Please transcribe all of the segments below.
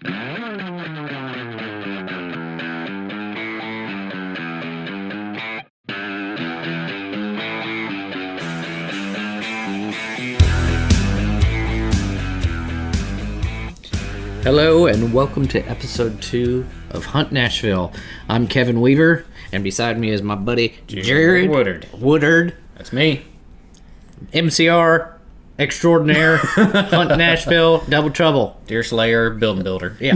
Hello and welcome to episode 2 of Hunt Nashville. I'm Kevin Weaver, and beside me is my buddy Jared Woodard. That's me. MCR extraordinaire, Hunt Nashville, Double Trouble. Deer Slayer, builder. Yeah.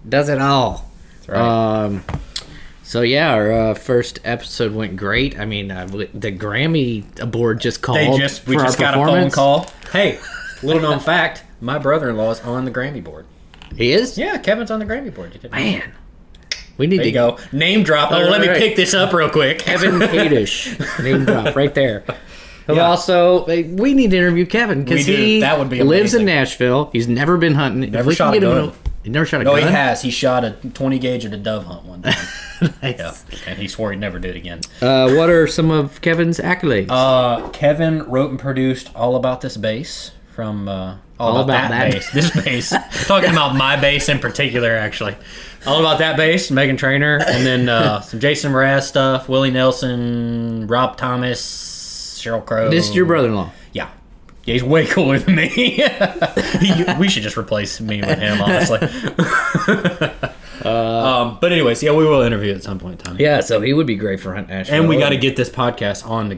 Does it all. That's right. Our first episode went great. I mean, the Grammy board just called. We just got a phone call. Hey, little known fact, my brother-in-law is on the Grammy board. He is? Yeah, Kevin's on the Grammy board. You didn't know. Man. We need there to you go. Name drop. Let me pick this up real quick. Kevin Kadish. Name drop right there. Yeah. Also, we need to interview Kevin because he lives in Nashville. He's never been hunting. Never shot a gun. He never shot a gun? No, he has. He shot a 20 gauge at a dove hunt one time. Nice. Yeah, and he swore he never did again. What are some of Kevin's accolades? Kevin wrote and produced All About This Bass from All About That Bass. This bass. Talking about my bass in particular, actually. All About That Bass, Megan Trainor, and then some Jason Mraz stuff, Willie Nelson, Rob Thomas, Sheryl Crow. This is your brother-in-law? Yeah. He's way cooler than me. We should just replace me with him, honestly. But anyways, yeah, we will interview at some point in time. Yeah, so he would be great for Hunt Nashville. And we got to get this podcast on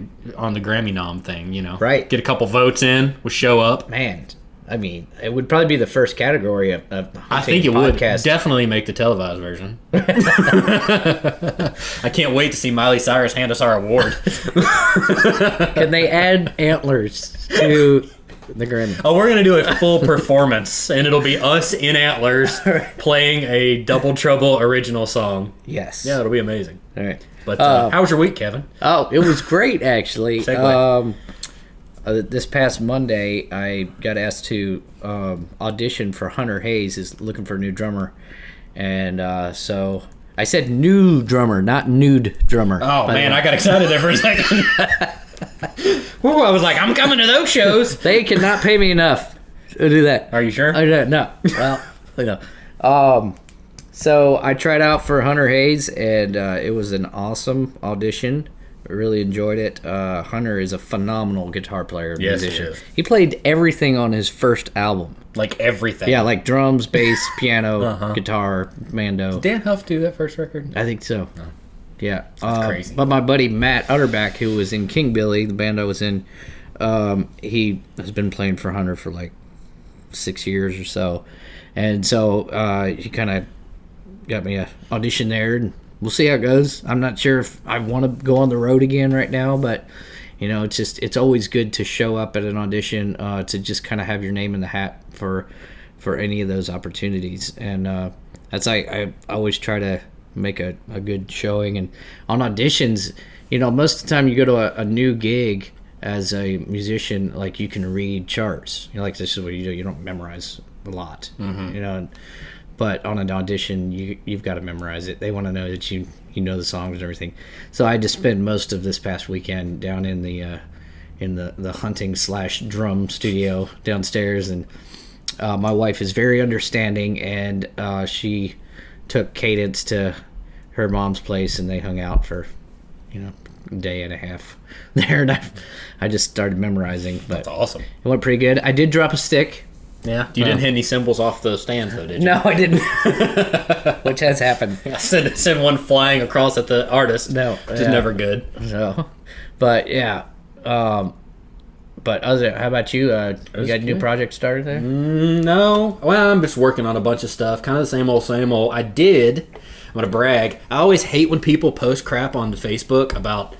the Grammy nom thing, you know. Right. Get a couple votes in. We'll show up. Man, I mean, it would probably be the first category of I think it would definitely make the televised version. I can't wait to see Miley Cyrus hand us our award. Can they add antlers to the Grammy? Oh, we're going to do a full performance, and it'll be us in antlers playing a Double Trouble original song. Yes. Yeah, it'll be amazing. All right. But how was your week, Kevin? Oh, it was great, actually. Segue. This past Monday, I got asked to audition for Hunter Hayes, is looking for a new drummer. And so I said new drummer, not nude drummer. Oh, man, I got excited there for a second. Woo, I was like, I'm coming to those shows. They cannot pay me enough to do that. Are you sure? No. Well, no. So I tried out for Hunter Hayes, and it was an awesome audition. I really enjoyed it. Hunter is a phenomenal guitar player and musician. He played everything on his first album. Like everything? Yeah, like drums, bass, piano, guitar, mando. Did Dan Huff do that first record? I think so. No. Yeah. That's crazy. But my buddy Matt Utterback, who was in King Billy, the band I was in, he has been playing for Hunter for like 6 years or so. And so he kind of got me an audition there, and we'll see how it goes. I'm not sure if I want to go on the road again right now, but you know, it's always good to show up at an audition, to just kind of have your name in the hat for any of those opportunities. And that's I always try to make a good showing. And on auditions, you know, most of the time you go to a new gig as a musician, like you can read charts. You know, like this is what you do. You don't memorize a lot, you know. But on an audition, you've got to memorize it. They want to know that you know the songs and everything. So I just spent most of this past weekend down in the hunting/drum studio downstairs, and my wife is very understanding, and she took Cadence to her mom's place, and they hung out for, you know, a day and a half there, and I just started memorizing. But that's awesome. It went pretty good. I did drop a stick. Yeah, you didn't hit any cymbals off the stands, though, did you? No, I didn't. Which has happened. I sent one flying across at the artist. No, which is never good. So, but yeah. But how about you? You got a new project started there? No. Well, I'm just working on a bunch of stuff. Kind of the same old. I'm gonna brag. I always hate when people post crap on Facebook about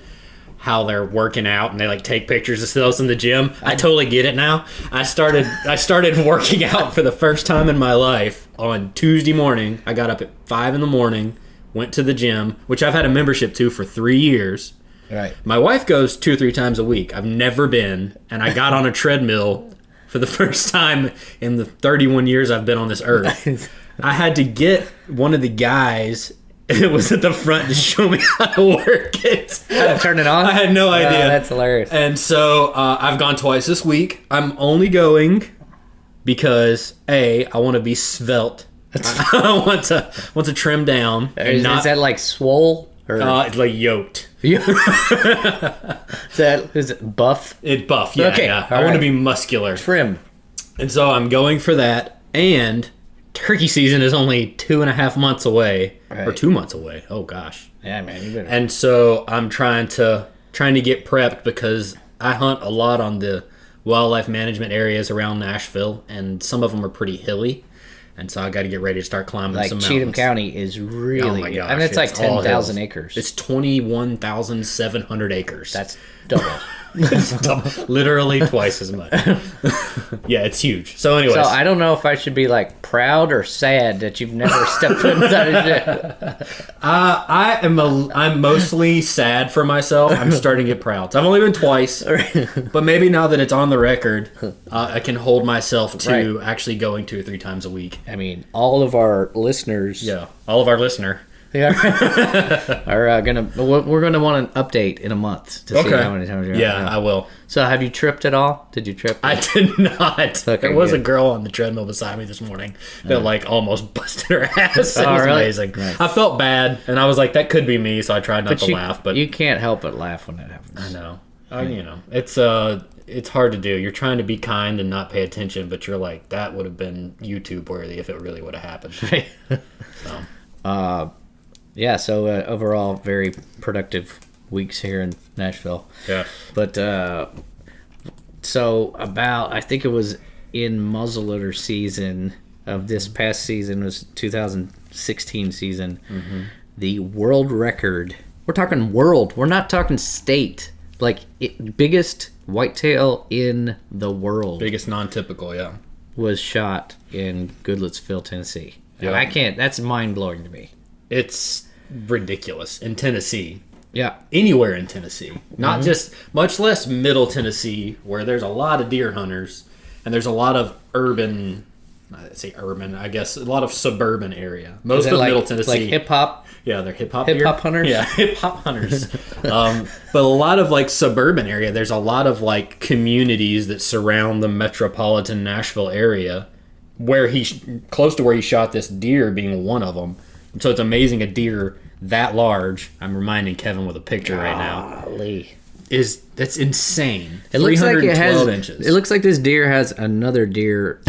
how they're working out and they like take pictures of themselves in the gym. I totally get it now. I started working out for the first time in my life on Tuesday morning. I got up at 5 a.m, went to the gym, which I've had a membership to for 3 years. Right. My wife goes 2 or 3 times a week. I've never been, and I got on a treadmill for the first time in the 31 years I've been on this earth. I had to get one of the guys. It was at the front to show me how to work it. How to turn it on? I had no idea. That's hilarious. And so I've gone twice this week. I'm only going because I want to be svelte. I want to trim down. Is that like swole? Or? It's like yoked. Is it buff? It's buff, yeah. Okay, yeah. I want to be muscular. Trim. And so I'm going for that. And turkey season is only 2.5 months away. Right. Or 2 months away. Oh, gosh. Yeah, man. You better. And so I'm trying to get prepped because I hunt a lot on the wildlife management areas around Nashville. And some of them are pretty hilly. And so I got to get ready to start climbing some mountains. Cheatham County is really... Oh my gosh. I mean, it's like 10,000 acres. It's 21,700 acres. That's double. Literally twice as much. Yeah, it's huge. So anyways. So I don't know if I should be like proud or sad that you've never stepped foot inside a shit. I'm mostly sad for myself. I'm starting to get proud. So I've only been twice. But maybe now that it's on the record, I can hold myself to actually going 2 or 3 times a week. I mean, all of our listeners... Yeah, all of our listener. We're gonna want an update in a month to see how many times you're I will. So have you tripped at all? Did you trip? I did not. Okay, there was good. a girl on the treadmill beside me this morning that almost busted her ass. It was really? amazing. Nice. I felt bad, and I was like, that could be me, so I tried not to laugh. But you can't help but laugh when that happens. I know. It's hard to do. You're trying to be kind and not pay attention, but you're like, that would have been YouTube worthy if it really would have happened. Yeah, so overall, very productive weeks here in Nashville. Yeah. But, so I think it was in muzzleloader season of this past season, was 2016 season, the world record, we're talking world, we're not talking state, biggest whitetail in the world. Biggest non-typical, yeah. Was shot in Goodlettsville, Tennessee. Yeah. And that's mind-blowing to me. It's ridiculous in Tennessee. Yeah. Anywhere in Tennessee. Not just, much less middle Tennessee, where there's a lot of deer hunters, and there's a lot of urban, I guess, a lot of suburban area. Most of middle Tennessee. Like hip-hop? Yeah, they're hip-hop hunters? Yeah, hip-hop hunters. But a lot of, suburban area, there's a lot of, communities that surround the metropolitan Nashville area, where close to where he shot this deer being one of them. So it's amazing a deer that large. I'm reminding Kevin with a picture right now. That's insane. It looks like it has inches. It looks like this deer has another deer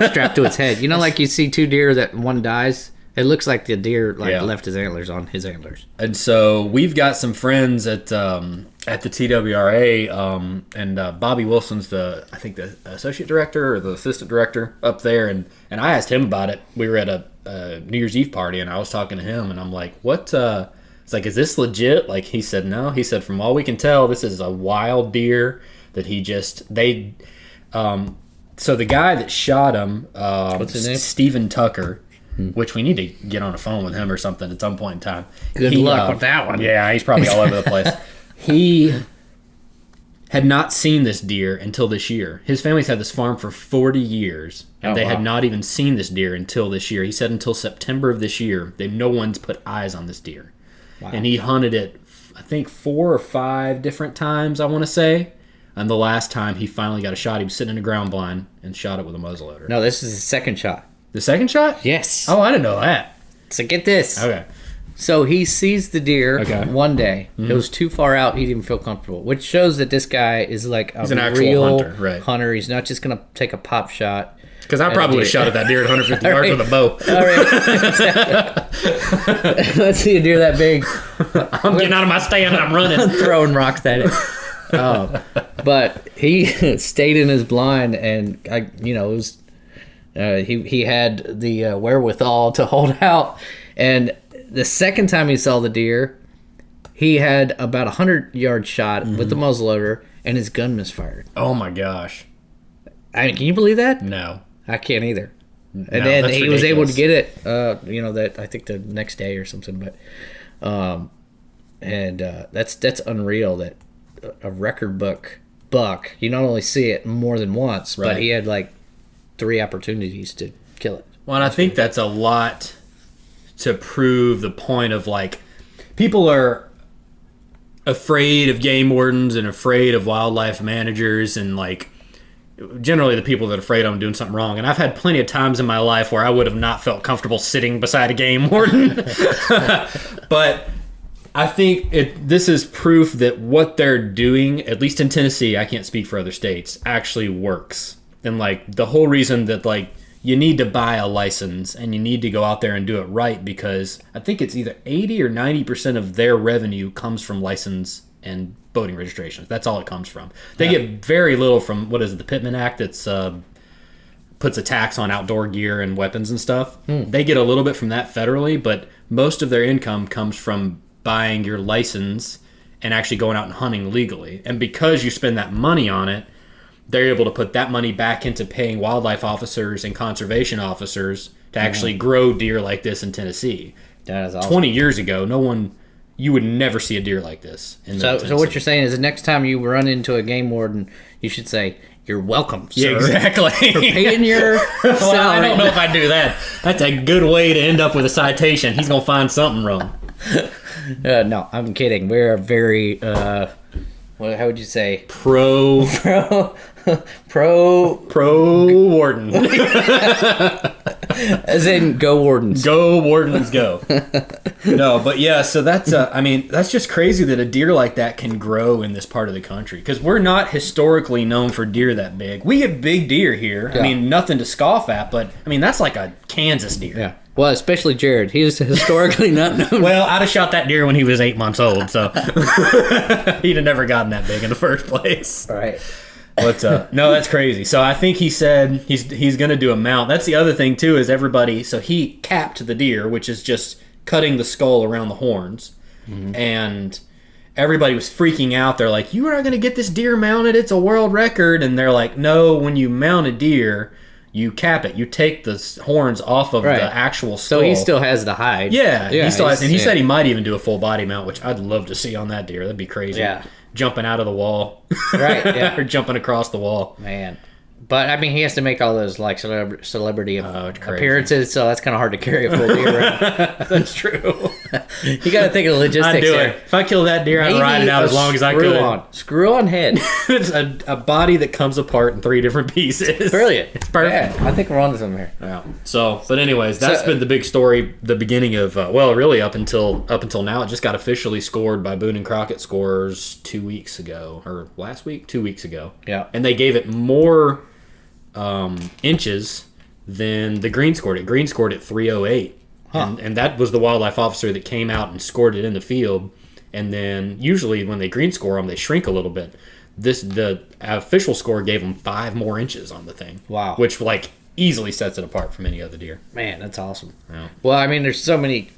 strapped to its head. You know, like you see 2 deer that one dies. It looks like the deer left his antlers on his antlers. And so we've got some friends at the TWRA, and Bobby Wilson's the associate director or the assistant director up there, and I asked him about it. We were at a New Year's Eve party, and I was talking to him, and I'm like, what? It's like, is this legit? He said, no. He said, from all we can tell, this is a wild deer that so the guy that shot him, what's his name? Stephen Tucker, which we need to get on a phone with him or something at some point in time. Good luck with that one. Yeah, he's probably all over the place. He had not seen this deer until this year. His family's had this farm for 40 years, and they had not even seen this deer until this year. He said until September of this year, no one's put eyes on this deer. Wow. And he hunted it, I think, 4 or 5 different times, I want to say. And the last time he finally got a shot, he was sitting in a ground blind and shot it with a muzzleloader. No, this is the second shot. The second shot? Yes. Oh, I didn't know that. So get this. Okay. So he sees the deer one day. It was too far out. He didn't feel comfortable, which shows that this guy is like He's an actual real hunter. He's not just going to take a pop shot. Because I probably shot at that deer at 150 yards with a bow. All right. Let's see a deer that big. I'm getting out of my stand and I'm running. Throwing rocks at it. But he stayed in his blind, and it was he had the wherewithal to hold out. And the second time he saw the deer, he had about a 100-yard shot with the muzzleloader, and his gun misfired. Oh my gosh! Can you believe that? No, I can't either. And then he was able to get it. That I think the next day or something. But, that's unreal. That a record buck, you not only see it more than once, but he had 3 opportunities to kill it. Well, and I think that's a lot to prove the point of people are afraid of game wardens and afraid of wildlife managers, and generally the people that are afraid I'm doing something wrong. And I've had plenty of times in my life where I would have not felt comfortable sitting beside a game warden. But I think this is proof that what they're doing, at least in Tennessee, I can't speak for other states, actually works. And like the whole reason that like you need to buy a license and you need to go out there and do it right, because I think it's either 80 or 90% of their revenue comes from license and boating registrations. That's all it comes from. They get very little from, what is it, the Pittman Act that's puts a tax on outdoor gear and weapons and stuff. They get a little bit from that federally, but most of their income comes from buying your license and actually going out and hunting legally. And because you spend that money on it, they're able to put that money back into paying wildlife officers and conservation officers to actually grow deer like this in Tennessee. That is awesome. 20 years ago, you would never see a deer like this. So what you're saying is the next time you run into a game warden, you should say, "You're welcome, sir." Yeah, exactly. For paying your salary. Well, I don't know if I'd do that. That's a good way to end up with a citation. He's going to find something wrong. No, I'm kidding. We're a very, how would you say? Pro warden. As in, go wardens. Go wardens, go. No, but yeah, so that's, that's just crazy that a deer like that can grow in this part of the country. Because we're not historically known for deer that big. We get big deer here. Yeah. I mean, nothing to scoff at, but, that's like a Kansas deer. Yeah. Well, especially Jared. He's historically not known. Well, I'd have shot that deer when he was 8 months old, so he'd have never gotten that big in the first place. Right. But no, that's crazy. So I think he said he's going to do a mount. That's the other thing too, is everybody. So he capped the deer, which is just cutting the skull around the horns, and everybody was freaking out. They're like, "You are not going to get this deer mounted. It's a world record." And they're like, "No, when you mount a deer, you cap it. You take the horns off of the actual skull." So he still has the hide. Yeah, he still has. And he said he might even do a full body mount, which I'd love to see on that deer. That'd be crazy. Yeah. Jumping out of the wall. Right, yeah. Or jumping across the wall. Man. But, he has to make all those, like, celebrity appearances, so that's kind of hard to carry a full deer around. That's true. You got to think of the logistics I'd do there. it. If I kill that deer, I'd ride it out as long as I could. Screw-on head. It's a body that comes apart in 3 different pieces. Brilliant. It's perfect. Yeah, I think we're on to something here. Yeah. So, but anyways, that's been the big story, the beginning of, really up until now. It just got officially scored by Boone and Crockett Scorers 2 weeks ago. Or last week? 2 weeks ago. Yeah. And they gave it more inches than the green scored it. Green scored it 308. And that was the wildlife officer that came out and scored it in the field. And then usually when they green score them, they shrink a little bit. The official score gave them 5 more inches on the thing. Wow. Which easily sets it apart from any other deer. Man, that's awesome. Yeah. Well, there's so many,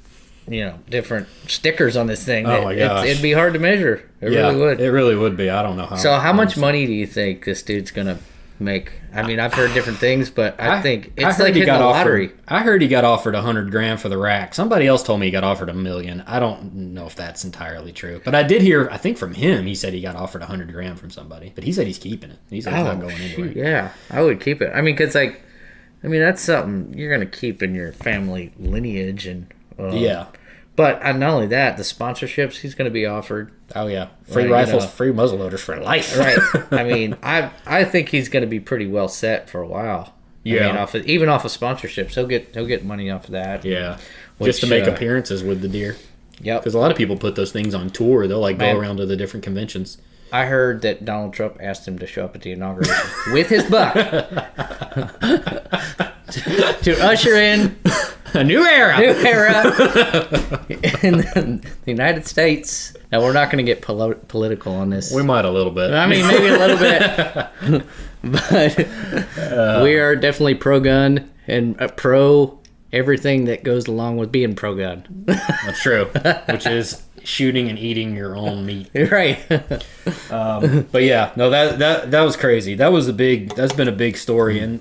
different stickers on this thing. Oh my gosh. It'd be hard to measure. It really would. It really would be. I don't know how. So how much money do you think this dude's going to make? I've heard different things, but I think it's like hitting the lottery. I heard he got offered $100,000 for the rack. Somebody else told me he got offered $1 million. I don't know if that's entirely true, but I did hear. I think from him, he said he got offered $100,000 from somebody, but he said he's keeping it. He said he's not going anywhere. Yeah, I would keep it. Because that's something you're going to keep in your family lineage, and yeah. But not only that, the sponsorships he's going to be offered. Oh yeah, free rifles, free muzzleloaders for life. Right. I think he's going to be pretty well set for a while. Yeah. Even off of sponsorships, he'll get money off of that. Yeah. Just to make appearances with the deer. Yep. Because a lot of people put those things on tour. They'll go around to the different conventions. I heard that Donald Trump asked him to show up at the inauguration with his buck to usher in a new era in the United States. Now, we're not going to get political on this. We might a little bit. Maybe a little bit. But we are definitely pro-gun and pro everything that goes along with being pro-gun. That's true. Which is shooting and eating your own meat. Right. But yeah, no, that was crazy. That's been a big story. And,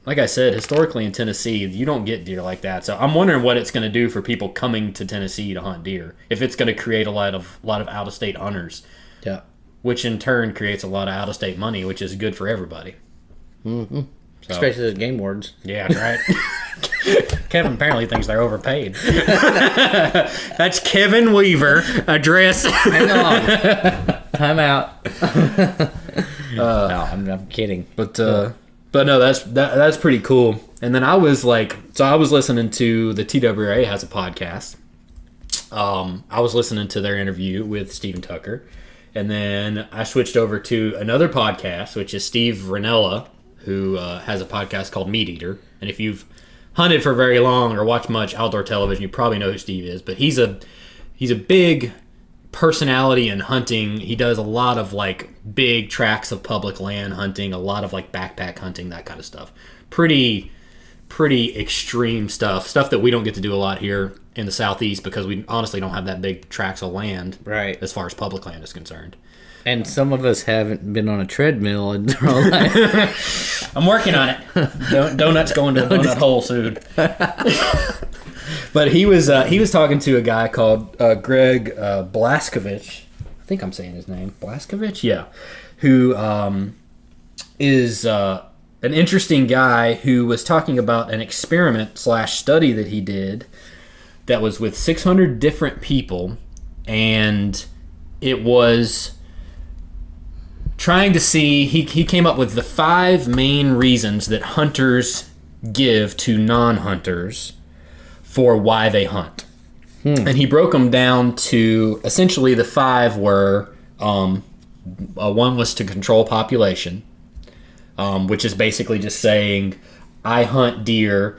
like I said, historically in Tennessee, you don't get deer like that. So I'm wondering what it's going to do for people coming to Tennessee to hunt deer. If it's going to create a lot of out-of-state hunters. Yeah. Which in turn creates a lot of out-of-state money, which is good for everybody. Mm-hmm. So. Especially the game wardens. Yeah, right. Kevin apparently thinks they're overpaid. That's Kevin Weaver. Address. Hang on. Time out. No, I'm kidding. But no, that's pretty cool. And then I was listening to the TWRA has a podcast. I was listening to their interview with Stephen Tucker, and then I switched over to another podcast, which is Steve Rinella, who has a podcast called Meat Eater. And if you've hunted for very long or watched much outdoor television, you probably know who Steve is. But he's a big personality in hunting. He does a lot of like big tracts of public land hunting, a lot of like backpack hunting, that kind of stuff. Pretty extreme stuff that we don't get to do a lot here in the Southeast because we honestly don't have that big tracts of land, right, as far as public land is concerned. And some of us haven't been on a treadmill in their whole life. I'm working on it. Donuts going to a donut hole soon. But he was talking to a guy called Greg Blaskovich. I think I'm saying his name. Blaskovich? Yeah. Who is an interesting guy who was talking about an experiment/study that he did that was with 600 different people, and it was trying to see, he came up with the 5 main reasons that hunters give to non-hunters for why they hunt. And he broke them down to, essentially the 5 were, one was to control population, which is basically just saying, I hunt deer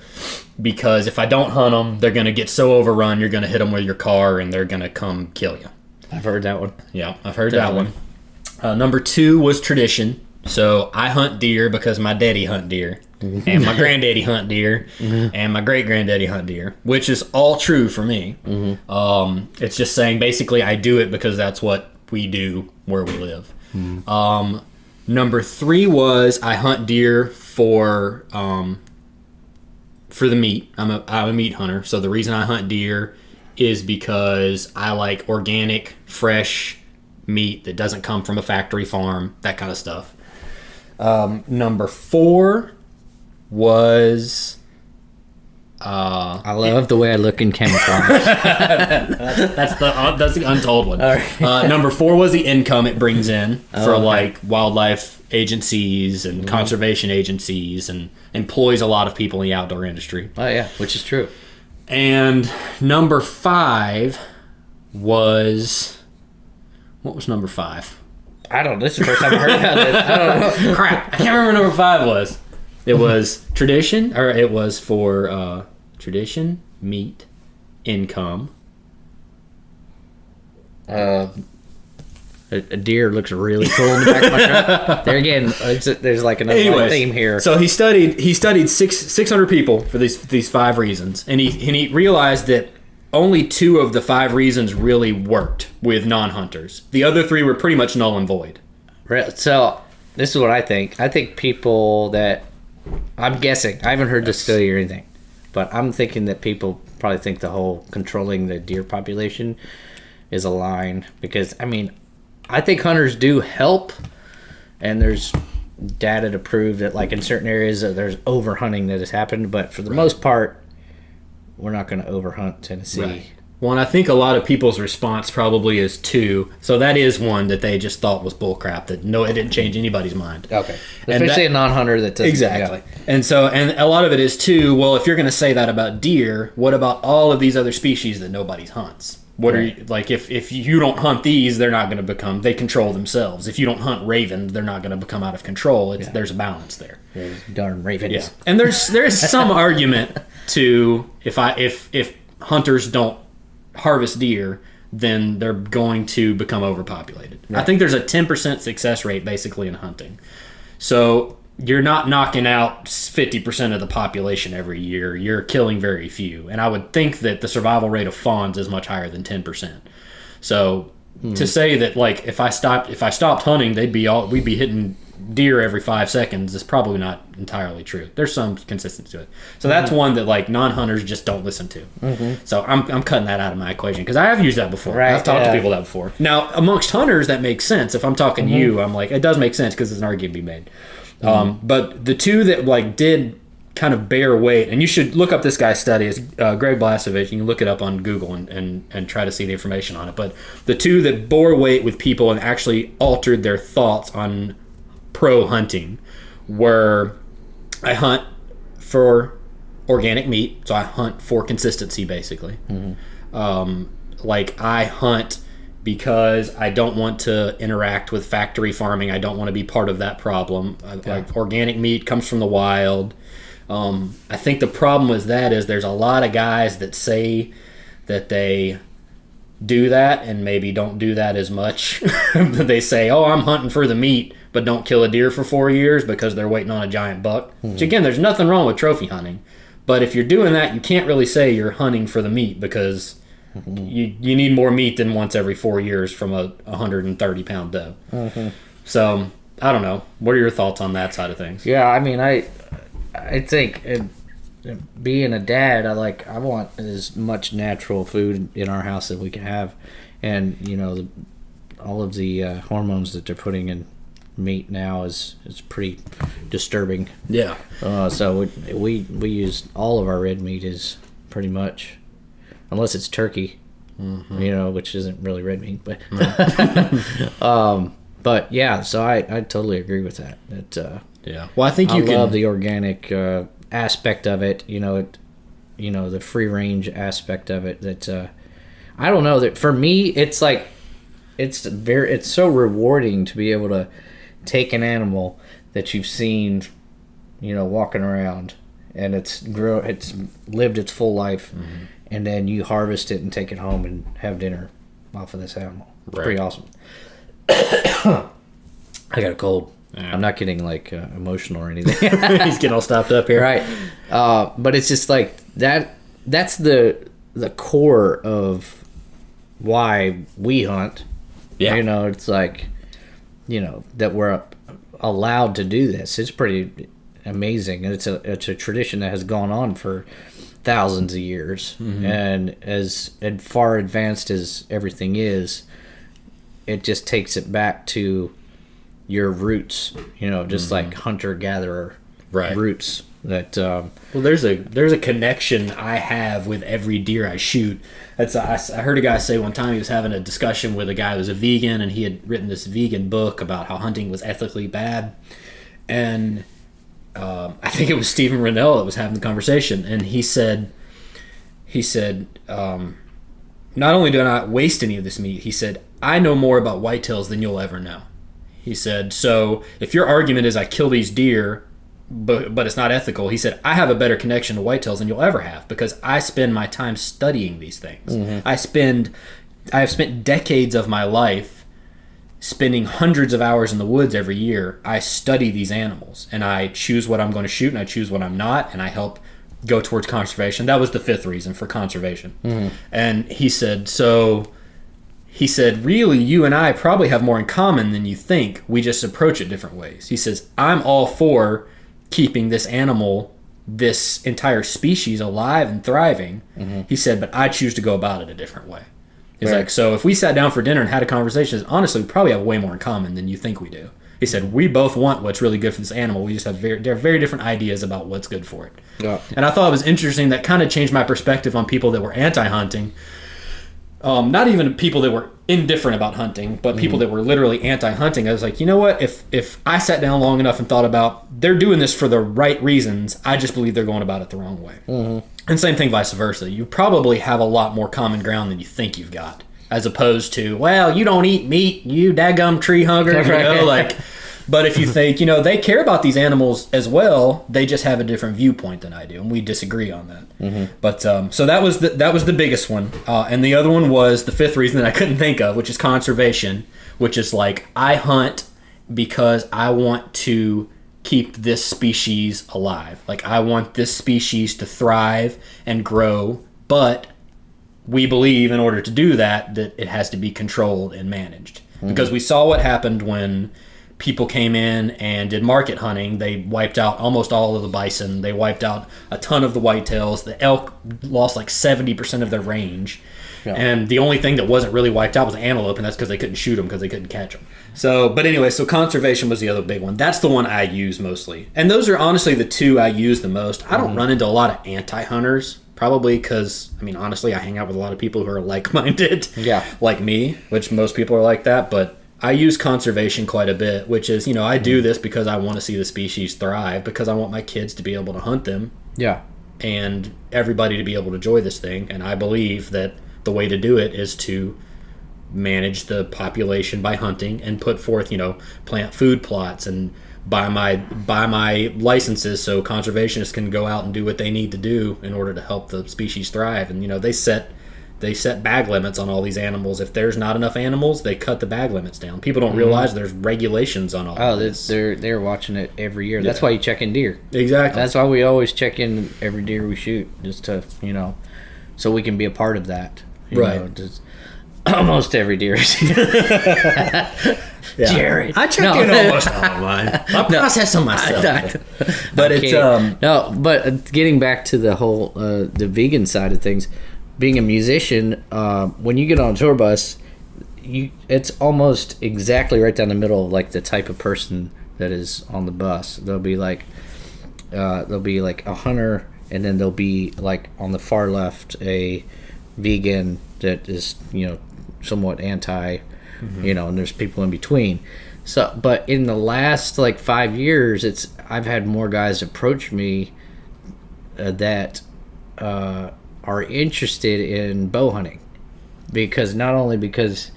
because if I don't hunt them, they're going to get so overrun, you're going to hit them with your car and they're going to come kill you. I've heard that one. Yeah, I've heard that one. Number 2 was tradition. So I hunt deer because my daddy hunt deer, and my granddaddy hunt deer, and my great granddaddy hunt deer, which is all true for me. It's just saying basically I do it because that's what we do where we live. Number 3 was I hunt deer for the meat. I'm a meat hunter, so the reason I hunt deer is because I like organic, fresh meat that doesn't come from a factory farm, that kind of stuff. Number 4 was I love the way I look in camouflage. that's the untold one. Right. Number 4 was the income it brings in for like wildlife agencies and conservation agencies, and employs a lot of people in the outdoor industry. Oh yeah, which is true. And number 5 was, what was number 5? I don't know. This is the first time I've heard about this. I don't know. Crap. I can't remember what number 5 was. It was tradition, or it was for tradition, meat, income. A deer looks really cool in the back of my truck. There again, there's like another theme here. So he studied 600 people for these 5 reasons, and he realized that only 2 of the 5 reasons really worked with non-hunters. The other 3 were pretty much null and void. So this is what I think. I think people that, I'm guessing, I haven't heard this study or anything, but I'm thinking that people probably think the whole controlling the deer population is a line, because I mean, I think hunters do help, and there's data to prove that like in certain areas there's overhunting that has happened, but for the most part we're not going to overhunt Tennessee. Right. Well, and I think a lot of people's response probably is 2. So that is one that they just thought was bullcrap. That no, it didn't change anybody's mind. Okay, especially a non-hunter that doesn't. Exactly. And so, and a lot of it is 2. Well, if you're going to say that about deer, what about all of these other species that nobody hunts? What are you, like, if you don't hunt these, they're not going to become, they control themselves. If you don't hunt ravens, they're not going to become out of control. There's a balance there. Those darn ravens. Yeah. And there is some argument to if hunters don't harvest deer, then they're going to become overpopulated. Right. I think there's a 10% success rate basically in hunting. So you're not knocking out 50% of the population every year. You're killing very few. And I would think that the survival rate of fawns is much higher than 10%. So to say that, like, if I stopped hunting, we'd be hitting deer every 5 seconds is probably not entirely true. There's some consistency to it. So that's one that like non-hunters just don't listen to. So I'm cutting that out of my equation because I have used that before. Right, I've talked to people that before. Now amongst hunters that makes sense. If I'm talking to you, I'm like, it does make sense because there's an argument to be made. But the 2 that like did kind of bear weight, and you should look up this guy's study, is Greg Blaskovich. You can look it up on Google and try to see the information on it. But the 2 that bore weight with people and actually altered their thoughts on pro hunting, where I hunt for organic meat, so I hunt for consistency, basically. Like, I hunt because I don't want to interact with factory farming. I don't want to be part of that problem. Like, organic meat comes from the wild. I think the problem with that is there's a lot of guys that say that they do that and maybe don't do that as much. They say, oh, I'm hunting for the meat, but don't kill a deer for 4 years because they're waiting on a giant buck. Which, again, there's nothing wrong with trophy hunting. But if you're doing that, you can't really say you're hunting for the meat, because you need more meat than once every 4 years from a 130-pound doe. So, I don't know. What are your thoughts on that side of things? Yeah, I mean, I think being a dad, I want as much natural food in our house that we can have. And, you know, all of the hormones that they're putting in meat now is pretty disturbing. Yeah. So we use all of our red meat is pretty much, unless it's turkey, you know, which isn't really red meat, but but yeah. So I totally agree with that. Yeah. Well, I think I love the organic aspect of it. You know, the free range aspect of it. That I don't know, that for me, it's like it's so rewarding to be able to take an animal that you've seen, you know, walking around, and it's lived its full life, and then you harvest it and take it home and have dinner off of this animal. It's pretty awesome. I got a cold. Yeah. I'm not getting emotional or anything. He's getting all stopped up here, right? But it's just like that. That's the core of why we hunt. Yeah, you know, it's like, you know, that we're allowed to do this. It's pretty amazing, and it's a tradition that has gone on for thousands of years. And as far advanced as everything is, it just takes it back to your roots. You know, just like hunter-gatherer roots. That well, there's a connection I have with every deer I shoot. I heard a guy say one time he was having a discussion with a guy who was a vegan, and he had written this vegan book about how hunting was ethically bad. And I think it was Stephen Rinella that was having the conversation, and he said, not only do I not waste any of this meat, he said, I know more about whitetails than you'll ever know. He said, so if your argument is I kill these deer, but it's not ethical, he said, I have a better connection to whitetails than you'll ever have, because I spend my time studying these things. I have spent decades of my life spending hundreds of hours in the woods every year. I study these animals, and I choose what I'm going to shoot, and I choose what I'm not, and I help go towards conservation. That was the fifth reason for conservation. And he said, really, you and I probably have more in common than you think. We just approach it different ways. He says, I'm all for keeping this animal, this entire species, alive and thriving. He said, but I choose to go about it a different way. He's like, so if we sat down for dinner and had a conversation, honestly, we probably have way more in common than you think we do. He said, we both want what's really good for this animal. We just have very different ideas about what's good for it. Yeah. And I thought it was interesting. That kind of changed my perspective on people that were anti-hunting. Not even people that were indifferent about hunting, but people that were literally anti-hunting. I was like, you know what? If I sat down long enough and thought about, they're doing this for the right reasons, I just believe they're going about it the wrong way. And same thing vice versa. You probably have a lot more common ground than you think you've got, as opposed to, well, you don't eat meat, you daggum tree hugger, you know, like. But if you think, you know, they care about these animals as well, they just have a different viewpoint than I do, and we disagree on that. But so that was the biggest one, and the other one was the fifth reason that I couldn't think of, which is conservation, which is like, I hunt because I want to keep this species alive. Like, I want this species to thrive and grow, but we believe in order to do that it has to be controlled and managed. Because we saw what happened when people came in and did market hunting. They wiped out almost all of the bison. They wiped out a ton of the whitetails. The elk lost like 70% of their range. Yeah. And the only thing that wasn't really wiped out was antelope, and that's because they couldn't shoot them because they couldn't catch them. So, but anyway, so conservation was the other big one. That's the one I use mostly. And those are honestly the two I use the most. I don't run into a lot of anti-hunters, probably because, I mean, honestly, I hang out with a lot of people who are like-minded, like me, which most people are like that, but I use conservation quite a bit, which is, I do this because I want to see the species thrive, because I want my kids to be able to hunt them. Yeah. And everybody to be able to enjoy this thing. And I believe that the way to do it is to manage the population by hunting and put forth, plant food plots and buy my licenses so conservationists can go out and do what they need to do in order to help the species thrive. And, they set bag limits on all these animals. If there's not enough animals, they cut the bag limits down. People don't realize there's regulations on all this. They're watching it every year. That's why you check in deer. Exactly. That's why we always check in every deer we shoot, just to, so we can be a part of that. Just almost every deer. Jared. I check in almost all of mine. I process them myself. But it's... but getting back to the whole, the vegan side of things, being a musician, when you get on a tour bus, it's almost exactly right down the middle of like the type of person that is on the bus. There'll be like a hunter, and then there'll be like on the far left a vegan that is somewhat anti, and there's people in between. So, but in the last like 5 years, I've had more guys approach me that are interested in bow hunting, because not only because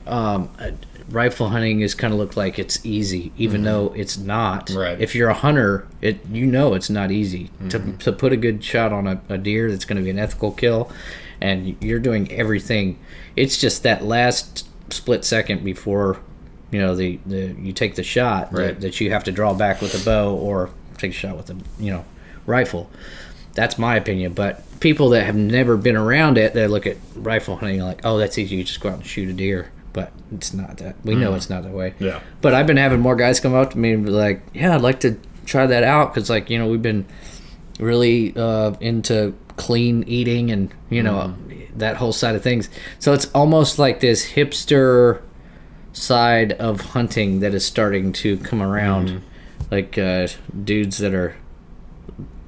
rifle hunting is kind of look like it's easy, even though it's not. Right. If you're a hunter, it's not easy to put a good shot on a deer that's going to be an ethical kill, and you're doing everything. It's just that last split second before you take the shot, right, that you have to draw back with a bow or take a shot with a rifle. That's my opinion. But people that have never been around it, they look at rifle hunting like, oh, that's easy, you just go out and shoot a deer. But it's not that. We know it's not that way. Yeah. But I've been having more guys come up to me and be like, yeah, I'd like to try that out, because we've been really into clean eating and that whole side of things. So it's almost like this hipster side of hunting that is starting to come around, like dudes that are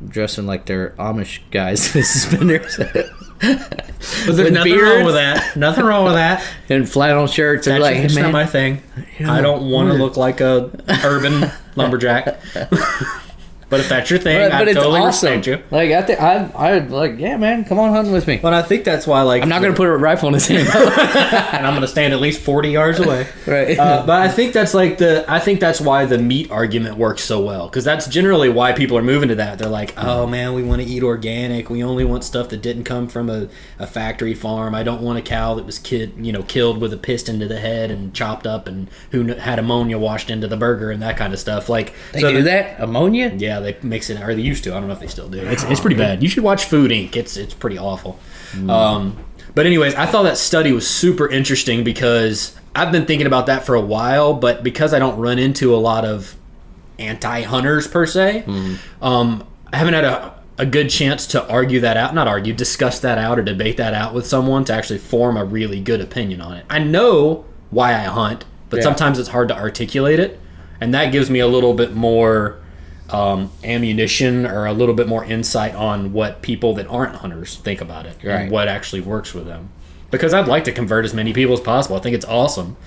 dressing like they're Amish guys with suspenders. But there's nothing wrong with that. Nothing wrong with that. And flannel shirts. That's like, not my thing. I don't want to look like a urban lumberjack. But if that's your thing, I totally respect you. Like, I'd like, yeah, man, come on hunting with me. But I think that's why, like, I'm not going to put a rifle in his hand, and I'm going to stand at least 40 yards away. Right. But I think that's why the meat argument works so well, because that's generally why people are moving to that. They're like, oh man, we want to eat organic. We only want stuff that didn't come from a factory farm. I don't want a cow that was killed with a piston to the head and chopped up, and who had ammonia washed into the burger and that kind of stuff. Like, they do that? Ammonia? Yeah. They mix it, or they used to. I don't know if they still do. It's pretty bad. You should watch Food Inc. It's pretty awful. But anyways, I thought that study was super interesting, because I've been thinking about that for a while, but because I don't run into a lot of anti-hunters per se, I haven't had a good chance to discuss that out or debate that out with someone to actually form a really good opinion on it. I know why I hunt, but sometimes it's hard to articulate it, and that gives me a little bit more ammunition, or a little bit more insight on what people that aren't hunters think about it, and what actually works with them. Because I'd like to convert as many people as possible. I think it's awesome.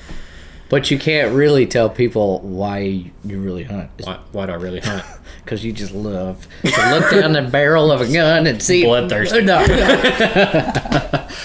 But you can't really tell people why you really hunt. Why do I really hunt? Because you just love to look down the barrel of a gun and see bloodthirsty. No.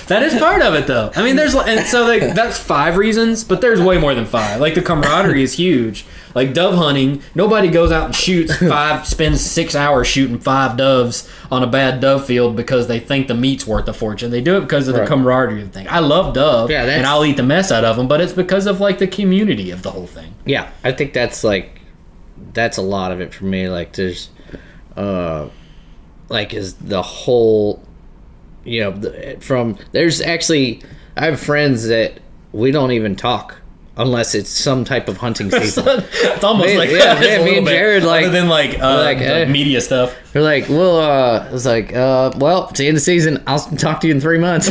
That is part of it, though. I mean, that's 5 reasons, but there's way more than 5. Like, the camaraderie is huge. Like, dove hunting, nobody goes out and spends 6 hours shooting 5 doves on a bad dove field because they think the meat's worth a fortune. They do it because of the camaraderie of the thing. I love dove, and I'll eat the mess out of them, but it's because of, like, the community of the whole thing. Yeah, I think that's a lot of it for me. Like, there's, is the whole, there's actually, I have friends that we don't even talk unless it's some type of hunting season. It's almost me and Jared, other than the media stuff. They're like, well, I was like, well, it's the end of the season. I'll talk to you in 3 months.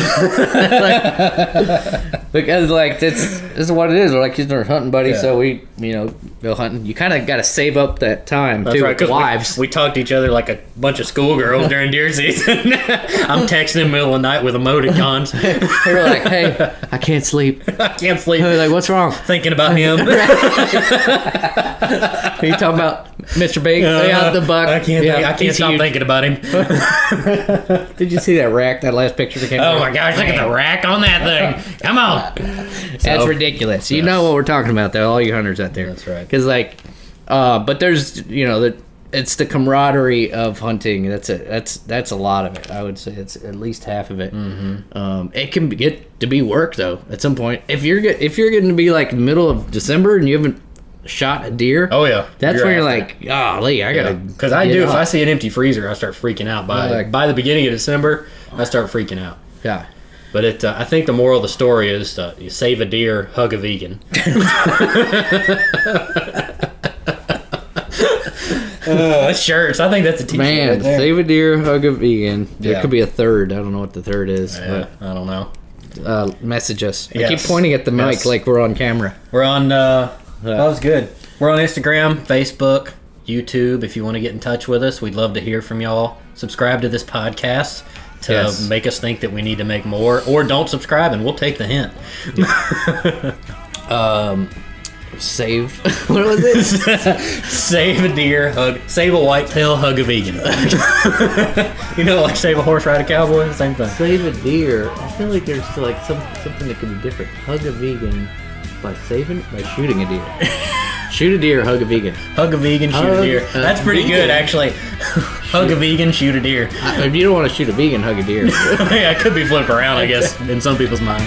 Because like this is what it is. We're like, he's our hunting buddy, so we, go hunting. You kind of got to save up that time too. Right, with wives. We talk to each other like a bunch of schoolgirls during deer season. I'm texting in the middle of the night with emoticons. They're like, hey, I can't sleep. I can't sleep. They're like, what's wrong? Thinking about him. Are you talking about Mr. Big? The buck. I can't stop thinking about him. Did you see that rack? That last picture that came out? Oh my gosh! Look at the rack on that thing. Come on. That's ridiculous. You know what we're talking about, though. All you hunters out there. That's right. Because but there's it's the camaraderie of hunting. That's a lot of it. I would say it's at least half of it. Mm-hmm. It can get to be work though. At some point, if you're getting to be like middle of December and you haven't shot a deer. Oh yeah, that's when you're like, golly, I gotta. Because I do. If I see an empty freezer, I start freaking out. By the beginning of December, I start freaking out. Yeah. But I think the moral of the story is you save a deer, hug a vegan. Shirts. I think that's a t-shirt. Man, right, save a deer, hug a vegan. There could be a third. I don't know what the third is. Yeah, I don't know. Message us. Yes. I keep pointing at the mic like we're on camera. We're on. That was good. We're on Instagram, Facebook, YouTube. If you want to get in touch with us, we'd love to hear from y'all. Subscribe to this podcast to make us think that we need to make more, or don't subscribe and we'll take the hint. Save. What was it? Save a deer, save a whitetail, hug a vegan. Like save a horse, ride a cowboy, same thing. Save a deer. I feel like there's like something that could be different. Hug a vegan by shooting a deer. Shoot a deer, hug a vegan. Hug a vegan, shoot a deer. That's pretty good, actually. Hug a vegan, shoot a deer. If you don't want to shoot a vegan, hug a deer. Yeah, it could be flipped around, I guess, in some people's mind.